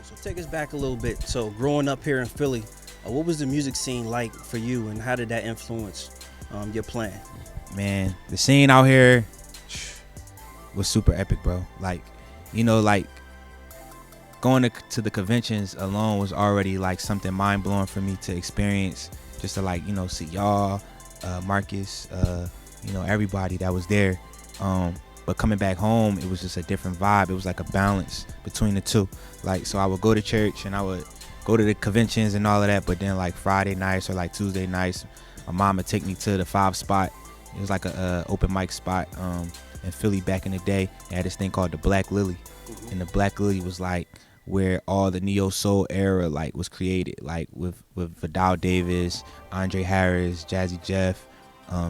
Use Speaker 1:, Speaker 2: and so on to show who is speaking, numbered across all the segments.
Speaker 1: So take us back a little bit. So growing up here in Philly, what was the music scene like for you, and how did that influence your playing?
Speaker 2: Man, the scene out here was super epic, bro. Like, like going to the conventions alone was already like something mind blowing for me to experience. Just to like, see y'all, Marcus, everybody that was there. But coming back home, it was just a different vibe. It was like a balance between the two. Like, so I would go to church and I would go to the conventions and all of that. But then like Friday nights or like Tuesday nights, my mom would take me to the 5 spot. It was like a open mic spot in Philly back in the day. They had this thing called the Black Lily. And the Black Lily was like where all the neo soul era like was created, like with Vidal Davis, Andre Harris, Jazzy Jeff,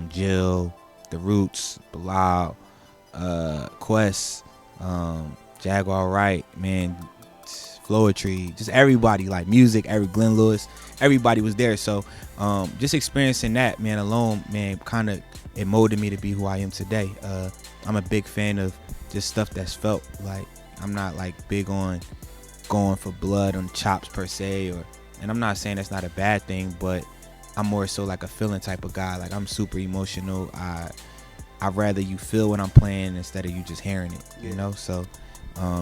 Speaker 2: Jill, The Roots, Bilal, Quest, Jaguar Wright, man, Floetry, just everybody, like music, Glenn Lewis, everybody was there. So just experiencing that, man, alone, man, kind of it molded me to be who I am today. I'm a big fan of just stuff that's felt. Like, I'm not like big on going for blood on chops per se, and I'm not saying that's not a bad thing, but I'm more so like a feeling type of guy. Like, I'm super emotional. I'd rather you feel what I'm playing instead of you just hearing it, you know? So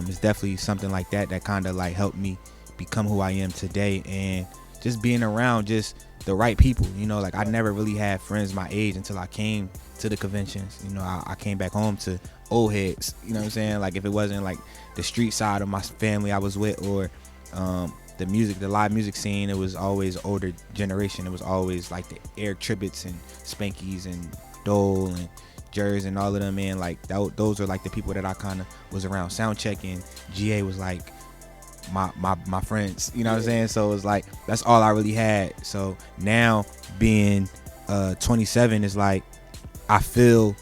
Speaker 2: it's definitely something like that kind of like helped me become who I am today, and just being around just the right people, like I never really had friends my age until I came to the conventions. I came back home to old heads, you know what I'm saying? Like, if it wasn't like the street side of my family I was with, or the live music scene, it was always older generation. It was always like the Tye Tribbetts and Spankies and Dole and Jers and all of them, man. Like those are like the people that I kind of was around. Soundcheck and GA was like my friends, you know what I'm saying? So it was like that's all I really had. So now being 27 is like I feel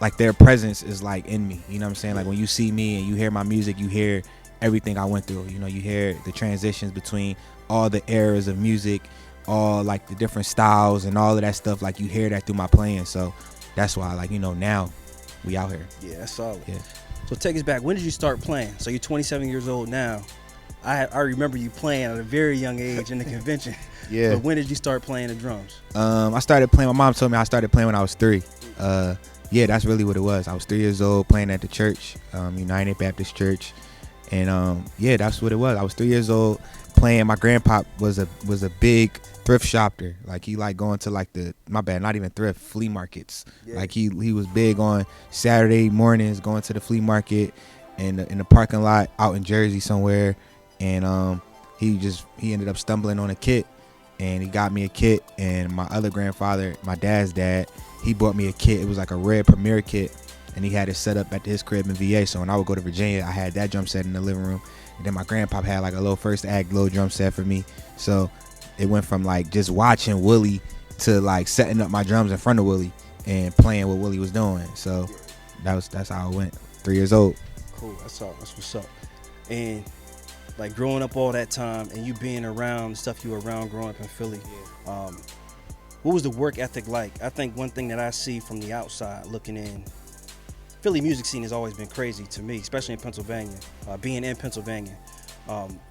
Speaker 2: like their presence is like in me, you know what I'm saying? Like, when you see me and you hear my music, you hear everything I went through. You hear the transitions between all the eras of music, all like the different styles and all of that stuff. Like, you hear that through my playing. So that's why, like, now we out here.
Speaker 1: Yeah, that's solid.
Speaker 2: Yeah.
Speaker 1: So take us back. When did you start playing? So you're 27 years old now. I remember you playing at a very young age in the convention.
Speaker 2: Yeah.
Speaker 1: But when did you start playing the drums?
Speaker 2: I started playing. My mom told me I started playing when I was 3. Yeah, that's really what it was. I was 3 years old playing at the church, United Baptist Church, and yeah, that's what it was. I was 3 years old playing. My grandpa was a big thrift shopper. Like, he liked going to like not even thrift, flea markets. Yeah. Like, he was big on Saturday mornings going to the flea market in the parking lot out in Jersey somewhere, and he ended up stumbling on a kit, and he got me a kit. And my other grandfather, my dad's dad, he bought me a kit. It was like a red Premier kit, and he had it set up at his crib in VA. So when I would go to Virginia, I had that drum set in the living room, and then my grandpa had like a little first act little drum set for me. So it went from like just watching Willie to like setting up my drums in front of Willie and playing what Willie was doing. So that's how it went. 3 years old.
Speaker 1: Cool. That's what's up. And like growing up all that time, and you being around the stuff you were around growing up in Philly, what was the work ethic like? I think one thing that I see from the outside looking in, Philly music scene has always been crazy to me, especially in Pennsylvania, being in Pennsylvania.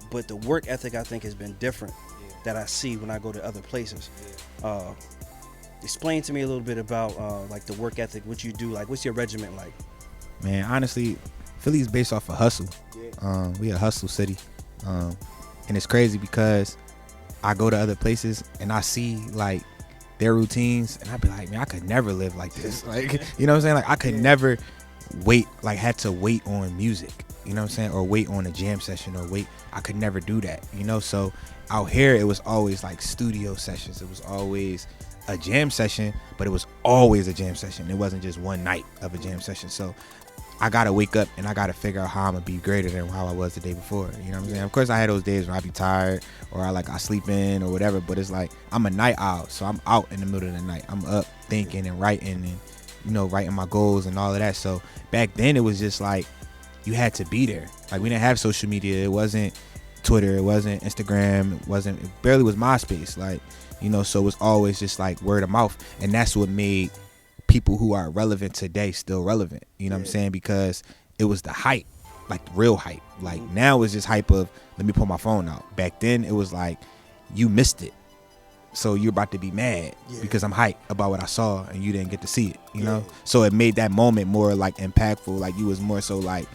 Speaker 1: But the work ethic, I think, has been different that I see when I go to other places. Explain to me a little bit about like the work ethic, what you do, like what's your regiment like?
Speaker 2: Man, honestly, Philly is based off of hustle. We a hustle city, and it's crazy because I go to other places and I see like their routines, and I'd be like, man, I could never live like this. Like, you know what I'm saying? Like, I could never had to wait on music, you know what I'm saying? Or wait on a jam session, I could never do that, So out here, it was always like studio sessions. It was always a jam session, but it was always a jam session. It wasn't just one night of a jam session. So I gotta wake up and I gotta figure out how I'm gonna be greater than how I was the day before. You know what I'm saying? Of course, I had those days where I be tired or I sleep in or whatever. But it's like I'm a night owl, so I'm out in the middle of the night. I'm up thinking and writing and writing my goals and all of that. So back then it was just like you had to be there. Like, we didn't have social media. It wasn't Twitter. It wasn't Instagram. It barely was MySpace. Like, so it was always just like word of mouth, and that's what made people who are relevant today still relevant, you know what I'm saying? Because it was the hype. like real hype. Like now it's just hype of let me pull my phone out. Back then it was like you missed it, so you're about to be mad because I'm hyped about what I saw and you didn't get to see it, you know. So it made that moment more like impactful. Like you was more so like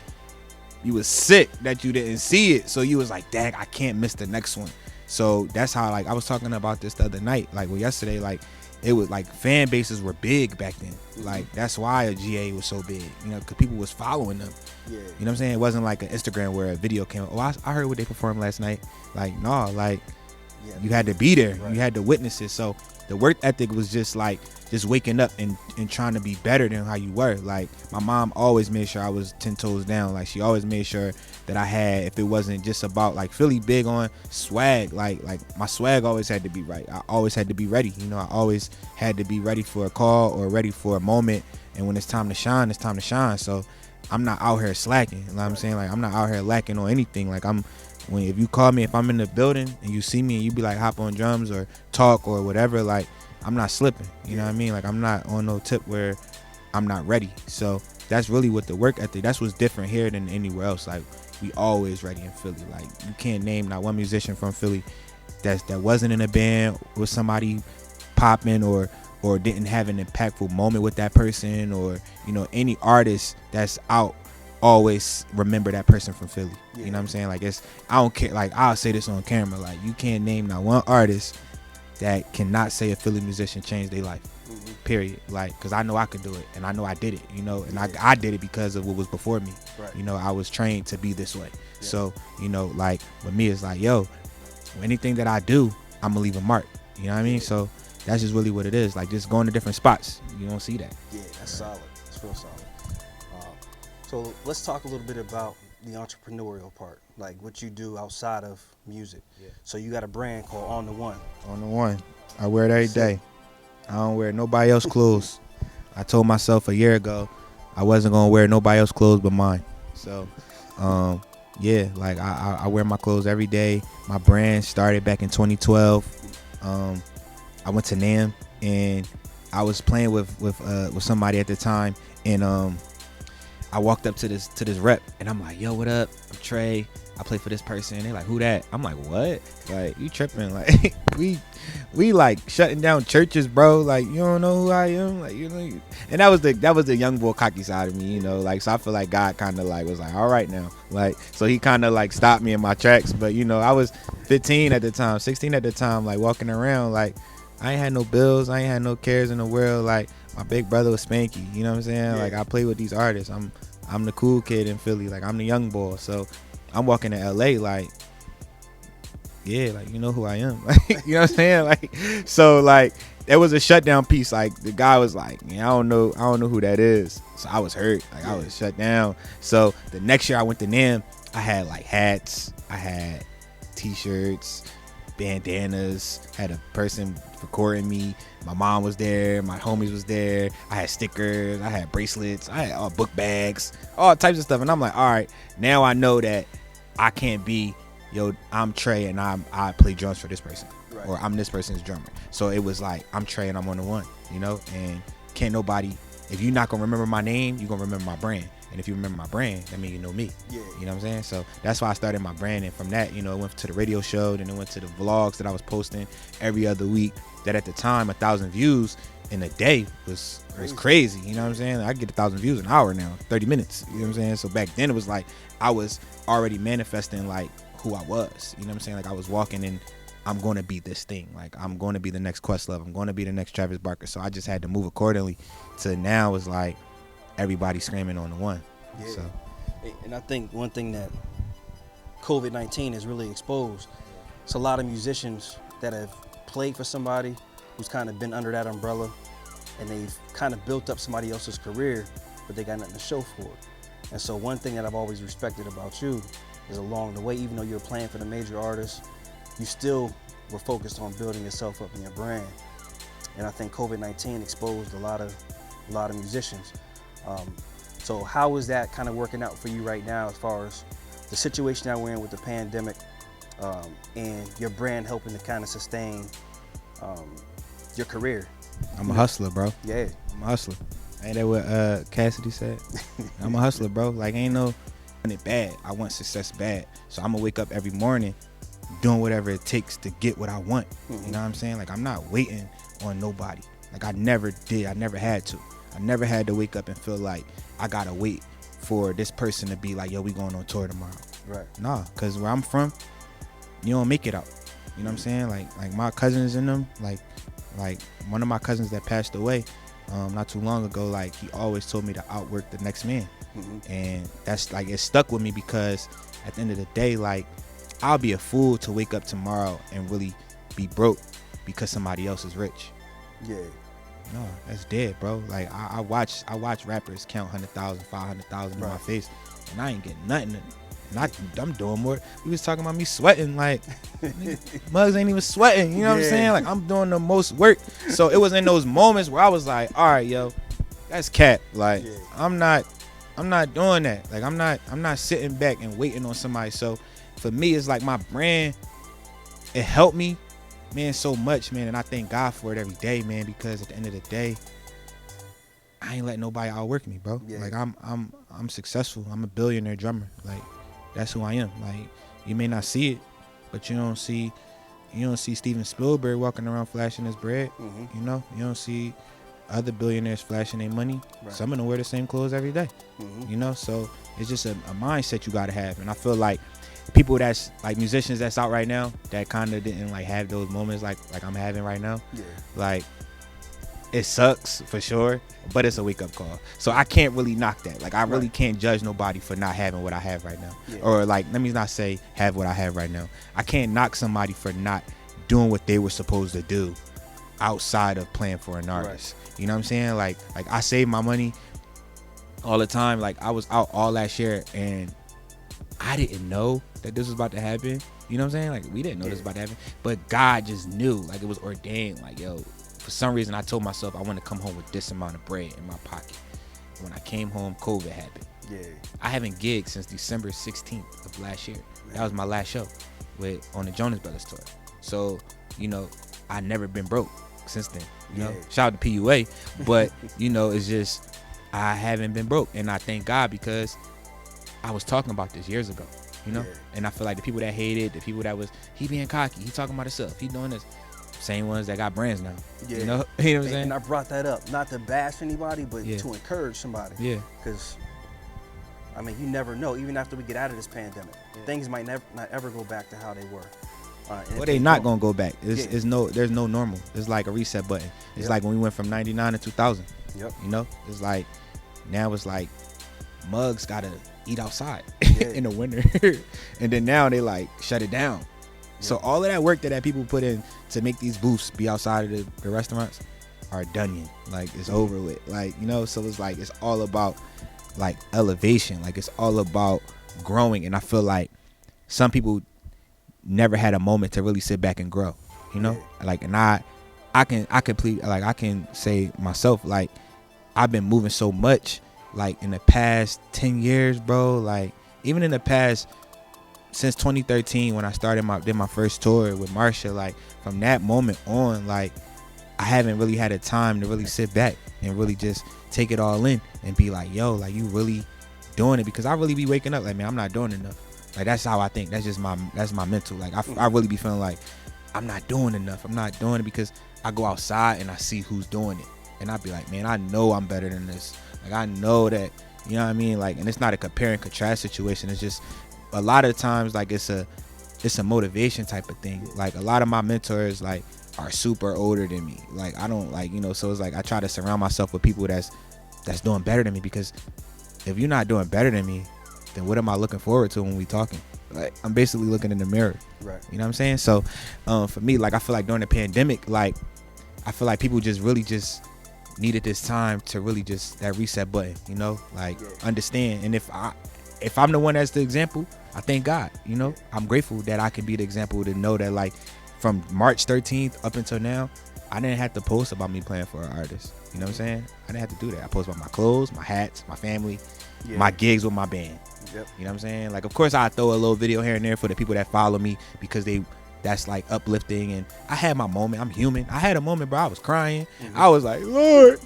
Speaker 2: you was sick that you didn't see it, so you was like, dang, I can't miss the next one. So that's how, like, I was talking about this the other night, like, well, yesterday, like, it was like fan bases were big back then. Like that's why a GA was so big, you know, because people was following them. You know what I'm saying? It wasn't like an Instagram where a video came. Oh, I heard what they performed last night. Like no, like you had to be there. You had to witness it. So the work ethic was just like just waking up and trying to be better than how you were. Like my mom always made sure I was 10 toes down. Like she always made sure that I had, if it wasn't just about like Philly big on swag, like my swag always had to be right. I always had to be ready. You know, I always had to be ready for a call or ready for a moment. And when it's time to shine, it's time to shine. So I'm not out here slacking. You know what I'm saying? Like I'm not out here lacking on anything. Like if you call me, if I'm in the building and you see me and you be like hop on drums or talk or whatever, like I'm not slipping. You know what I mean? Like I'm not on no tip where I'm not ready. So that's really what the work ethic, that's what's different here than anywhere else. Like we always ready in Philly. Like you can't name not one musician from Philly that wasn't in a band with somebody popping or didn't have an impactful moment with that person, or you know, any artist that's out always remember that person from Philly. You know what I'm saying? Like I don't care, like I'll say this on camera, like you can't name not one artist that cannot say a Philly musician changed their life. Period. Like, because I know I could do it, and I know I did it, you know, and I did it because of what was before me. You know, I was trained to be this way. So, you know, like with me, it's like, yo, anything that I do, I'm gonna leave a mark. You know what I mean? So that's just really what it is. Like just going to different spots, you don't see that.
Speaker 1: Yeah, that's solid. That's real solid. So let's talk a little bit about the entrepreneurial part, like what you do outside of music. So you got a brand called On the One.
Speaker 2: On the One. I wear it every day. I don't wear nobody else's clothes. I told myself a year ago I wasn't gonna wear nobody else's clothes but mine. So yeah, like I wear my clothes every day. My brand started back in 2012. I went to NAMM and I was playing with somebody at the time, and I walked up to this rep and I'm like, yo, what up? I'm Tre. I play for this person. And they're like, who that? I'm like, what? Like, you tripping? Like, we like shutting down churches, bro. Like, you don't know who I am? Like, you know. And that was the young boy cocky side of me, you know. Like, so I feel like God kind of like was like, all right now. Like, so he kind of like stopped me in my tracks. But, you know, I was 15 at the time, 16 at the time, like walking around. Like, I ain't had no bills. I ain't had no cares in the world. Like, my big brother was Spanky. You know what I'm saying? Like, I play with these artists. I'm the cool kid in Philly. Like, I'm the young boy. So I'm walking to LA like, yeah, like, you know who I am. Like, you know what I'm saying? Like, so like there was a shutdown piece. Like the guy was like, yeah, I don't know who that is. So I was hurt. Like I was shut down. So the next year I went to NAMM, I had like hats, I had t-shirts, bandanas, had a person recording me. My mom was there, my homies was there. I had stickers, I had bracelets, I had book bags, all types of stuff. And I'm like, all right, now I know that I can't be, yo, I'm Tre and I play drums for this person, or I'm this person's drummer. So it was like, I'm Tre and I'm On the One, you know. And can't nobody, if you're not gonna remember my name, you're gonna remember my brand. And if you remember my brand, that means you know me. You know what I'm saying? So that's why I started my brand. And from that, you know, it went to the radio show, then it went to the vlogs that I was posting every other week. That at the time, 1,000 views in a day was crazy. You know what I'm saying? I get 1,000 views an hour now, 30 minutes. You know what I'm saying? So back then it was like I was already manifesting like who I was. You know what I'm saying? Like I was walking in, I'm going to be this thing. Like I'm going to be the next Questlove. I'm going to be the next Travis Barker. So I just had to move accordingly. To now is like everybody screaming On the One. So.
Speaker 1: And I think one thing that COVID-19 has really exposed, it's a lot of musicians that have played for somebody who's kind of been under that umbrella, and they've kind of built up somebody else's career, but they got nothing to show for it. And so one thing that I've always respected about you is along the way, even though you were playing for the major artists, you still were focused on building yourself up in your brand. And I think COVID-19 exposed a lot of musicians. So how is that kind of working out for you right now as far as the situation that we're in with the pandemic, and your brand helping to kind of sustain your career?
Speaker 2: I'm a hustler, bro.
Speaker 1: Yeah.
Speaker 2: I'm a hustler. Ain't that what Cassidy said? I'm a hustler, bro. Like ain't no it bad. I want success bad. So I'm gonna wake up every morning doing whatever it takes to get what I want. You know what I'm saying? Like, I'm not waiting on nobody. Like, I never did. I never had to. I never had to wake up and feel like I gotta wait for this person to be like, yo, we going on tour tomorrow.
Speaker 1: Right.
Speaker 2: Nah, cause where I'm from, you don't make it out. You know what I'm saying? Like my cousins and them, like one of my cousins that passed away not too long ago, like, he always told me to outwork the next man. And that's like, it stuck with me, because at the end of the day, like, I'll be a fool to wake up tomorrow and really be broke because somebody else is rich.
Speaker 1: Yeah.
Speaker 2: No, that's dead, bro. Like, I watch rappers count 100,000, 500,000 in my face, and I ain't getting nothing. And I'm doing more. We was talking about me sweating, like, Muggs ain't even sweating. You know what I'm saying? Like, I'm doing the most work. So it was in those moments where I was like, all right, yo, that's cap. Like, I'm not doing that. Like, I'm not sitting back and waiting on somebody. So for me, it's like my brand, it helped me, man, so much, man. And I thank God for it every day, man, because at the end of the day, I ain't letting nobody outwork me, bro. Like, I'm successful. I'm a billionaire drummer. Like, that's who I am. Like, you may not see it, but you don't see Steven Spielberg walking around flashing his bread. You know, you don't see other billionaires flashing their money. Some of them wear the same clothes every day. You know, so it's just a mindset you gotta have. And I feel like people that's like musicians that's out right now that kind of didn't like have those moments like I'm having right now. Like, it sucks for sure, but it's a wake up call. So I can't really knock that. Like, I really can't judge nobody for not having what I have right now. Or like, let me not say have what I have right now. I can't knock somebody for not doing what they were supposed to do outside of playing for an artist. You know what I'm saying? Like I save my money all the time. Like, I was out all last year and I didn't know that this was about to happen. You know what I'm saying? Like, we didn't know this was about to happen, but God just knew. Like, it was ordained. Like, yo, for some reason I told myself I want to come home with this amount of bread in my pocket. When I came home, COVID happened. I haven't gigged since December 16th of last year. That was my last show on the Jonas Brothers tour. So, you know, I never been broke since then. You know, shout out to PUA, but you know, it's just I haven't been broke, and I thank God, because I was talking about this years ago. You know, and I feel like the people that hated, the people that was he being cocky, he talking about himself, he doing this. Same ones that got brands now. You know what I'm saying?
Speaker 1: And I brought that up, not to bash anybody, but to encourage somebody. Because, I mean, you never know. Even after we get out of this pandemic, things might not ever go back to how they were.
Speaker 2: Well, they not gonna go back. There's no normal. It's like a reset button. It's like when we went from 99 to 2000. You know, it's like now it's like Muggs gotta eat outside in the winter, and then now they like shut it down. So all of that work that people put in to make these booths be outside of the restaurants are done in. Like, it's over with. Like, you know, so it's like it's all about like elevation. Like, it's all about growing. And I feel like some people never had a moment to really sit back and grow. You know, like, and I can say myself, like, I've been moving so much, like, in the past 10 years, bro. Like, even in the past, since 2013, when I did my first tour with Marsha, like, from that moment on, like, I haven't really had a time to really sit back and really just take it all in and be like, yo, like, you really doing it? Because I really be waking up like, man, I'm not doing enough. Like, that's how I think. That's my mental. Like, I really be feeling like I'm not doing enough. I'm not doing it, because I go outside and I see who's doing it, and I be like, man, I know I'm better than this. Like, I know that, you know what I mean? Like, and it's not a compare and contrast situation. It's just a lot of times, like, it's a motivation type of thing. Like, a lot of my mentors, like, are super older than me. Like, I don't, like, you know, so it's like I try to surround myself with people that's doing better than me, because if you're not doing better than me, then what am I looking forward to when we talking? Like, I'm basically looking in the mirror. Right. You know what I'm saying? So for me, like, I feel like during the pandemic, like, I feel like people just really just needed this time to really just that reset button, you know, like, understand. And if I'm the one that's the example, I thank God. You know, I'm grateful that I can be the example to know that, like, from March 13th up until now, I didn't have to post about me playing for an artist. You know what I'm saying? I didn't have to do that. I post about my clothes, my hats, my family, my gigs with my band. You know what I'm saying? Like, of course, I throw a little video here and there for the people that follow me, because that's like uplifting. And I had my moment. I'm human. I had a moment, bro. I was crying. I was like, Lord,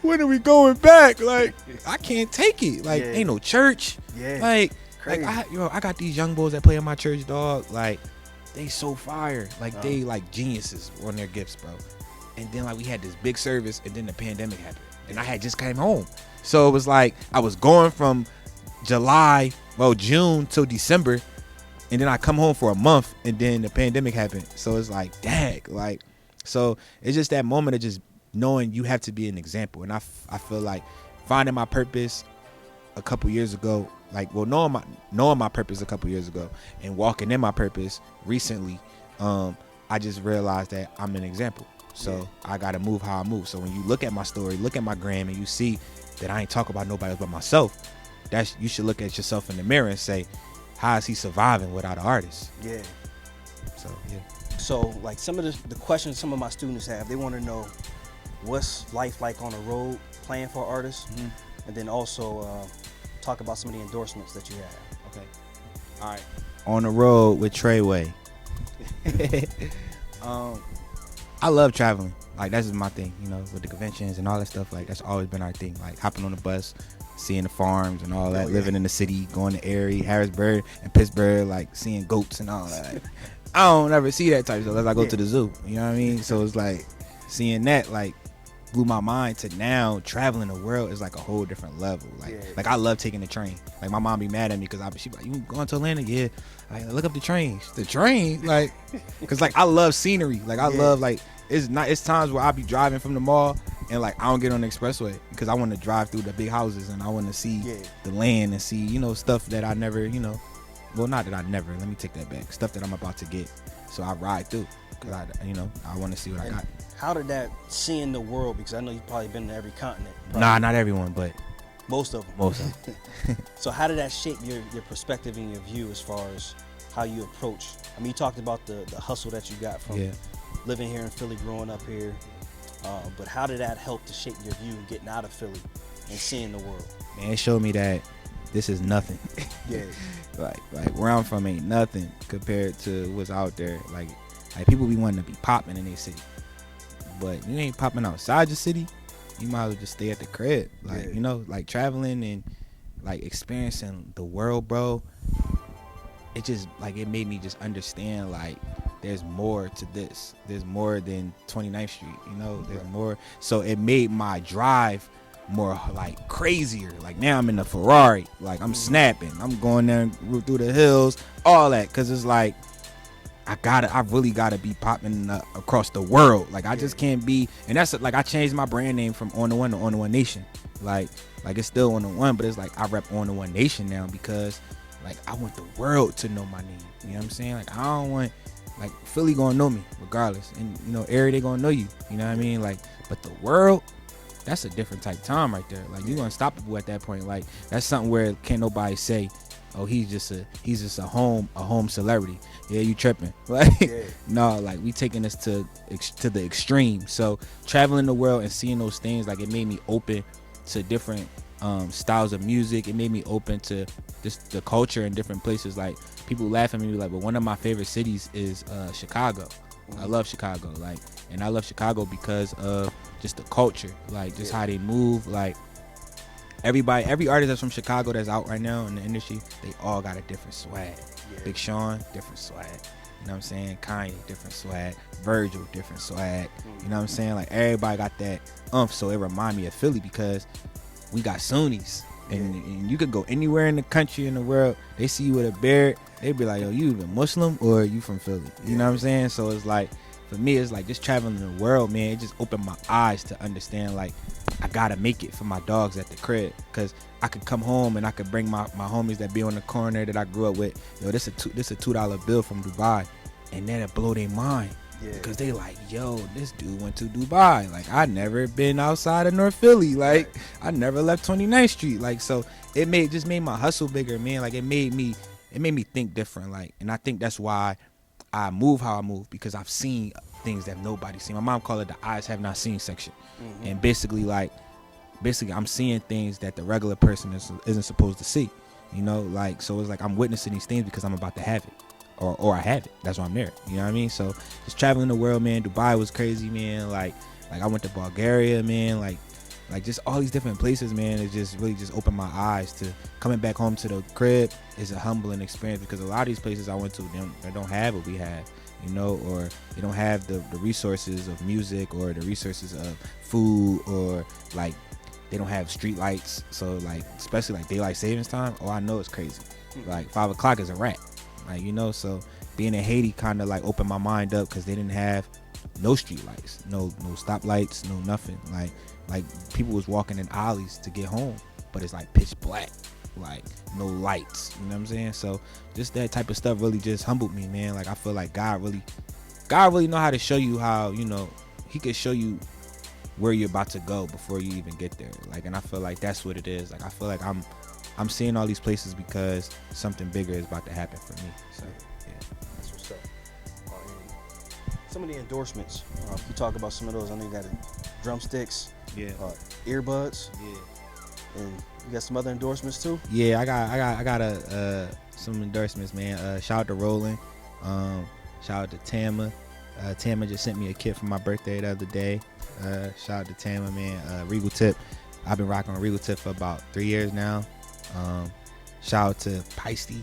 Speaker 2: when are we going back? Like, I can't take it. Like, ain't no church. Like,
Speaker 1: Crazy.
Speaker 2: Like I got these young boys that play in my church, dog. Like they so fire. Like they like geniuses on their gifts, bro. And then like we had this big service, and then the pandemic happened, and I had just came home. So it was like I was going from June till December, and then I come home for a month, and then the pandemic happened. So it's like, dang, like, so it's just that moment of just knowing you have to be an example. And I feel like finding my purpose a couple years ago, like, well, knowing my purpose a couple years ago and walking in my purpose recently, I just realized that I'm an example. So I gotta move how I move. So when you look at my story, look at my gram, and you see that I ain't talk about nobody else but myself, you should look at yourself in the mirror and say, how is he surviving without an artist?
Speaker 1: Yeah.
Speaker 2: So yeah.
Speaker 1: So like some of the questions some of my students have, they want to know what's life like on the road playing for artists, and then also talk about some of the endorsements that you have.
Speaker 2: Okay. All right. On the road with TreWay. I love traveling. Like that's just my thing, you know, with the conventions and all that stuff. Like that's always been our thing. Like hopping on the bus, seeing the farms and all that, living in the city, going to Erie, Harrisburg, and Pittsburgh, like seeing goats and all that. Like, I don't ever see that type of stuff unless I go to the zoo. You know what I mean? So it's like seeing that like blew my mind to now traveling the world is like a whole different level. Like I love taking the train. Like my mom be mad at me because she be like, you going to Atlanta? Yeah. Like look up the trains. The train, like, cause like I love scenery. Like I love like it's times where I be driving from the mall and like I don't get on the expressway because I want to drive through the big houses and I want to see the land and see, you know, stuff that I never, you know, well not that I never. Let me take that back. Stuff that I'm about to get. So I ride through because I want to see what I got.
Speaker 1: How did that seeing the world? Because I know you've probably been to every continent. Probably.
Speaker 2: Nah, not everyone, but
Speaker 1: most of them.
Speaker 2: Most of them.
Speaker 1: So how did that shape your perspective and your view as far as how you approach? I mean, you talked about the hustle that you got from living here in Philly, growing up here. But how did that help to shape your view getting out of Philly and seeing the world?
Speaker 2: Man, it showed me that this is nothing. like where I'm from ain't nothing compared to what's out there. Like people be wanting to be popping in their city. But you ain't popping outside your city, you might as well just stay at the crib. Like, you know, like traveling and like experiencing the world, bro. It just like it made me just understand like there's more to this. There's more than 29th Street, you know, there's more. So it made my drive more like crazier. Like now I'm in a Ferrari, like I'm snapping, I'm going there through the hills, all that, cause it's like I really gotta be popping across the world. Like I just can't be, and that's like I changed my brand name from On the One to On the One Nation. Like it's still On the One, but it's like I rep On the One Nation now because like I want the world to know my name. You know what I'm saying? Like I don't want, like Philly gonna know me regardless, and you know Erie they gonna know you. You know what I mean? Like, but the world, that's a different type of time right there. Like you unstoppable at that point. Like that's something where can't nobody say, oh, he's just a home celebrity. Yeah, you tripping. Like no, like we taking this to the extreme. So traveling the world and seeing those things, like it made me open to different styles of music. It made me open to just the culture in different places. Like people laugh at me like, but one of my favorite cities is Chicago. I love Chicago. Like, and I love Chicago because of just the culture, like just how they move. Like every artist that's from Chicago that's out right now in the industry, they all got a different swag. Big Sean, different swag. You know what I'm saying? Kanye, different swag. Virgil, different swag. You know what I'm saying? Like everybody got that so it remind me of Philly because we got Sunnis. And you could go anywhere in the country, in the world, they see you with a beard, they be like, yo, you even Muslim or you from Philly? You know what I'm saying? So it's like, for me, it's like just traveling the world, man. It just opened my eyes to understand, like, I gotta make it for my dogs at the crib. Because I could come home and I could bring my homies that be on the corner that I grew up with, yo, this a $2 bill from Dubai. And then it blow their mind. Because they like, yo, this dude went to Dubai. Like, I never been outside of North Philly. Like, I never left 29th Street. Like, so it just made my hustle bigger, man. Like, it made me think different. Like, and I think that's why I move how I move, because I've seen things that nobody's seen. My mom called it the eyes have not seen section. And basically I'm seeing things that the regular person isn't supposed to see. You know, like, so it's like I'm witnessing these things because I'm about to have it. Or I have it. That's why I'm there. You know what I mean? So just traveling the world, man. Dubai was crazy, man. Like I went to Bulgaria, man. Like like just all these different places, man. It just really just opened my eyes to coming back home to the crib is a humbling experience, because a lot of these places I went to, they don't have what we have, you know, or they don't have the resources of music or the resources of food, or like they don't have street lights. So like, especially like daylight savings time, oh, I know it's crazy. Like 5 o'clock is a wrap, like, you know. So being in Haiti kind of like opened my mind up, because they didn't have no street lights, no stoplights, no nothing. Like people was walking in alleys to get home, but it's like pitch black, like no lights, you know what I'm saying? So just that type of stuff really just humbled me, man. Like I feel like God really know how to show you how, you know, he could show you where you're about to go before you even get there. Like, and I feel like that's what it is. Like I feel like I'm seeing all these places because something bigger is about to happen for me. So yeah,
Speaker 1: that's what's up. Some of the endorsements, you talk about some of those. I know you got drumsticks, earbuds, and you got some other endorsements too.
Speaker 2: Yeah, I got some endorsements, man. Shout out to Roland, shout out to Tama. Tama just sent me a kit for my birthday the other day. Shout out to Tama, man. Regal Tip, I've been rocking on Regal Tip for about 3 years now. Shout out to Peisty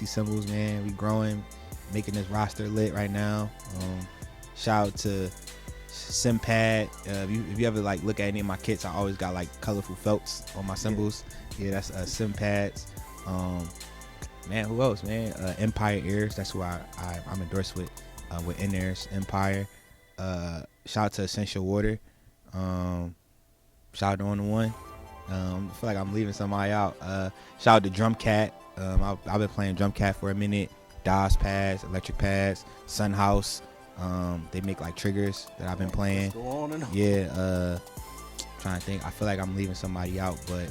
Speaker 2: Symbols, man. We growing, making this roster lit right now. Shout out to Simpad. If you ever like look at any of my kits, I always got like colorful felts on my symbols. Yeah, that's Simpads. Man, who else, man? Empire Ears, that's who I'm endorsed with In-Ears Empire. Shout out to Essential Water. Shout out to On The One. I feel like I'm leaving somebody out. Shout out to Drum Cat. I've been playing Drum Cat for a minute. DOS pads, electric pads, Sun House. They make like triggers that I've been playing.
Speaker 1: Go on and on.
Speaker 2: Yeah, trying to think. I feel like I'm leaving somebody out, but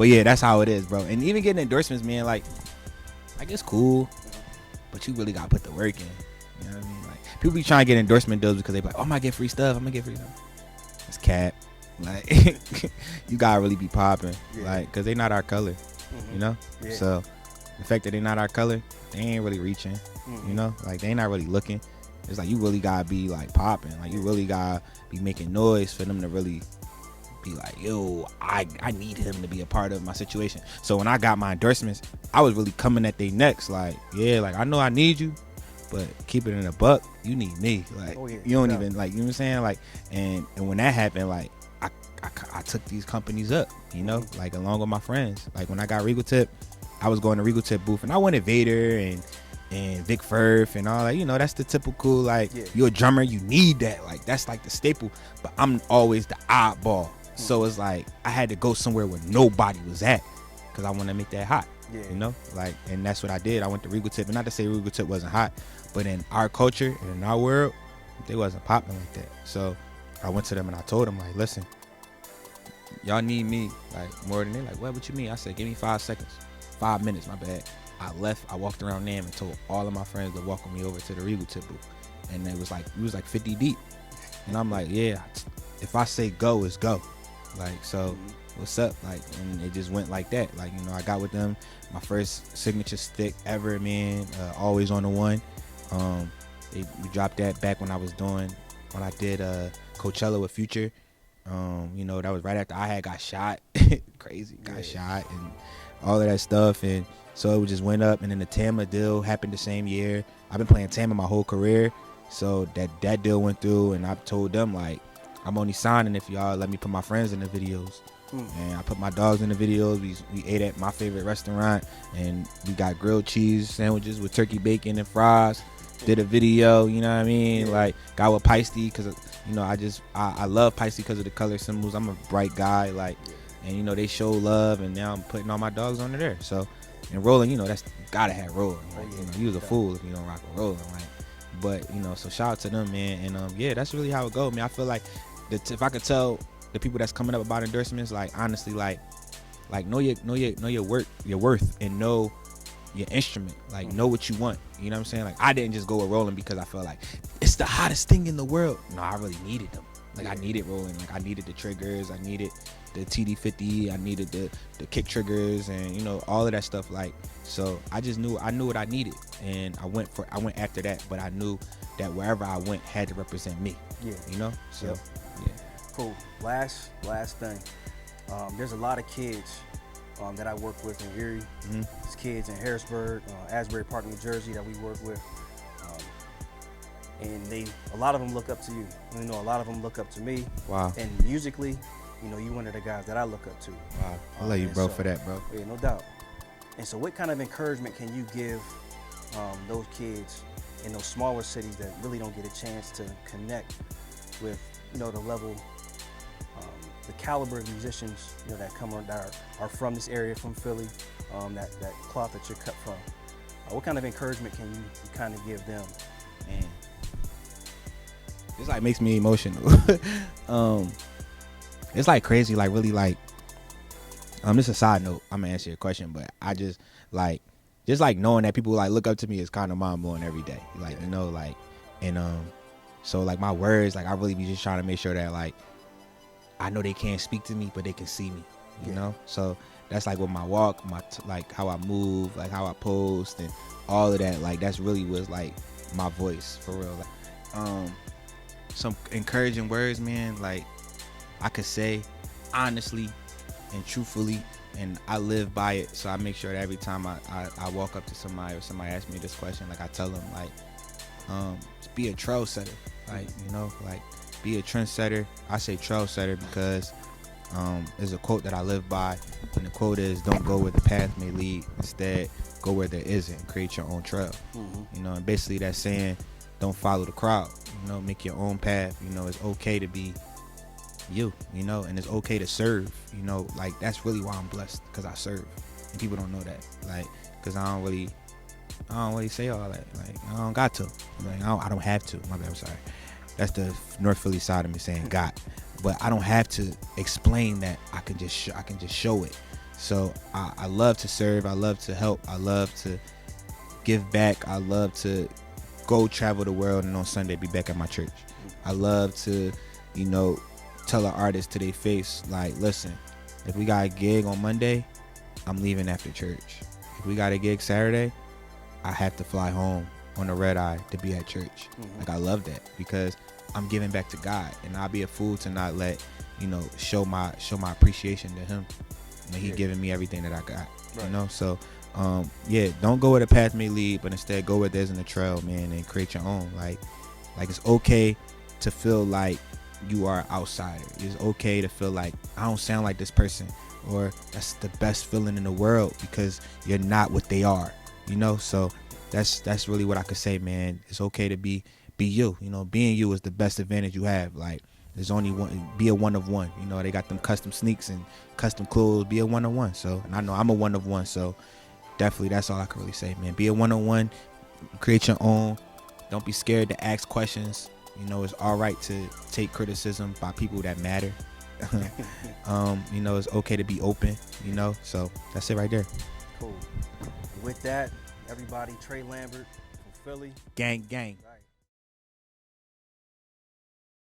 Speaker 2: yeah, that's how it is, bro. And even getting endorsements, man, like it's cool, but you really gotta put the work in. You know what I mean? Like people be trying to get endorsement deals because they be like, oh, I'm gonna get free stuff. It's cap. Like you gotta really be popping, like, cause they not our color, you know. Yeah. So the fact that they not our color, they ain't really reaching, you know. Like they ain't not really looking. It's like you really gotta be like popping. Like you really gotta be making noise for them to really be like, yo, I need him to be a part of my situation. So when I got my endorsements, I was really coming at their necks, like, yeah, like I know I need you, but keep it in a buck, you need me. Like you don't even, like, you know what I'm saying? Like, and when that happened, like I took these companies up, you know, like along with my friends. Like when I got Regal Tip, I was going to Regal Tip booth and I wanted Vader and Vic Firth and all that, you know. That's the typical, like, you're a drummer, you need that, like that's like the staple. But I'm always the oddball, so it's like I had to go somewhere where nobody was at because I want to make that hot, you know. Like, and that's what I did. I went to Regal Tip, and not to say Regal Tip wasn't hot, but in our culture and in our world, they wasn't popping like that. So I went to them and I told them, like, listen, y'all need me like more than they. Like, what you mean? I said, give me 5 seconds, 5 minutes, my bad. I left, I walked around them and told all of my friends to welcome me over to the Regal Tip booth. And it was like, we was like 50 deep. And I'm like, yeah, if I say go, it's go. Like, so what's up? Like, and it just went like that. Like, you know, I got with them, my first signature stick ever, man. Always on the one. We dropped that back when I did Coachella with Future. You know, that was right after I had got shot. Crazy, got shot and all of that stuff. And so it just went up. And then the Tama deal happened the same year. I've been playing Tama my whole career. So that deal went through, and I told them, like, I'm only signing if y'all let me put my friends in the videos. And I put my dogs in the videos. We ate at my favorite restaurant, and we got grilled cheese sandwiches with turkey bacon and fries. Did a video, you know what I mean? Like, got with Peisty because, you know, I love Peisty because of the color symbols. I'm a bright guy, like, and, you know, they show love, and now I'm putting all my dogs under there. So, and Rolling, you know, that's gotta have Rolling. Like, you know, you was a fool if you don't rock with Rolling, like. But, you know, so shout out to them, man. And yeah, that's really how it goes, man. I feel like if I could tell the people that's coming up about endorsements, like, honestly, like know your worth, and know your instrument. Like, know what you want. You know what I'm saying? Like, I didn't just go with Rolling because I felt like it's the hottest thing in the world. No, I really needed them. Like, I needed Rolling. Like, I needed the triggers. I needed the TD50. I needed the kick triggers, and, you know, all of that stuff. Like, so I knew what I needed, and I went after that. But I knew that wherever I went had to represent me.
Speaker 1: Yeah.
Speaker 2: You know? So,
Speaker 1: Yep.
Speaker 2: yeah.
Speaker 1: Cool. Last thing. There's a lot of kids that I work with in Erie.
Speaker 2: Mm-hmm.
Speaker 1: There's kids in Harrisburg, Asbury Park, New Jersey that we work with. And a lot of them look up to you. You know, a lot of them look up to me.
Speaker 2: Wow.
Speaker 1: And musically, you know, you one of the guys that I look up to.
Speaker 2: Wow. I love you, bro, for that, bro.
Speaker 1: Yeah, no doubt. And so what kind of encouragement can you give those kids in those smaller cities that really don't get a chance to connect with, you know, the level, the caliber of musicians, you know, that come on, that are from this area, from Philly, that cloth that you're cut from? What kind of encouragement can you kind of give them?
Speaker 2: Man, this like makes me emotional. It's like crazy, like really like. Just a side note. I'm gonna answer your question, but I just like knowing that people like look up to me is kind of mind blowing every day. Like, you know, like, and so like my words, like I really be just trying to make sure that like I know they can't speak to me, but they can see me. You know, so that's like with my walk, like how I move, like how I post, and all of that. Like that's really was like my voice for real. Like, some encouraging words, man. Like I could say honestly and truthfully, and I live by it. So I make sure that every time I walk up to somebody or somebody asks me this question, like I tell them like, be a trendsetter. Like, you know, like be a trendsetter. I say trendsetter because there's a quote that I live by, and the quote is, "Don't go where the path may lead. Instead, go where there isn't. Create your own trail."
Speaker 1: Mm-hmm.
Speaker 2: You know, and basically that's saying, don't follow the crowd. You know, make your own path. You know, it's okay to be you know, and it's okay to serve. You know, like that's really why I'm blessed, because I serve, and people don't know that. Like, because I don't really say all that. Like, I don't got to. Like, I don't have to. My bad. I'm sorry. That's the North Philly side of me saying got, but I don't have to explain that. I can just show it. So I love to serve. I love to help. I love to give back. I love to go travel the world, and on Sunday be back at my church. I love to, you know, tell an artist to their face, like, listen, if we got a gig on Monday, I'm leaving after church. If we got a gig Saturday, I have to fly home on a red eye to be at church. Like, I love that, because I'm giving back to God, and I'll be a fool to not let, you know, show my appreciation to him. You know, he giving me everything that I got. Right. You know, so don't go where the path may lead, but instead go where there's a trail, man, and create your own. Like it's okay to feel like you are an outsider. It's okay to feel like I don't sound like this person, or that's the best feeling in the world, because you're not what they are. You know, so that's really what I could say, man. It's okay to be you. You know, being you is the best advantage you have. Like, there's only one. Be a one of one. You know, they got them custom sneaks and custom clothes. Be a one of one. So, and I know I'm a one of one. So, definitely, that's all I can really say, man. Be a one of one. Create your own. Don't be scared to ask questions. You know, it's all right to take criticism by people that matter. You know, it's okay to be open. You know, so that's it right there.
Speaker 1: Cool. With that, everybody, Tre Lambert from Philly.
Speaker 2: Gang, gang.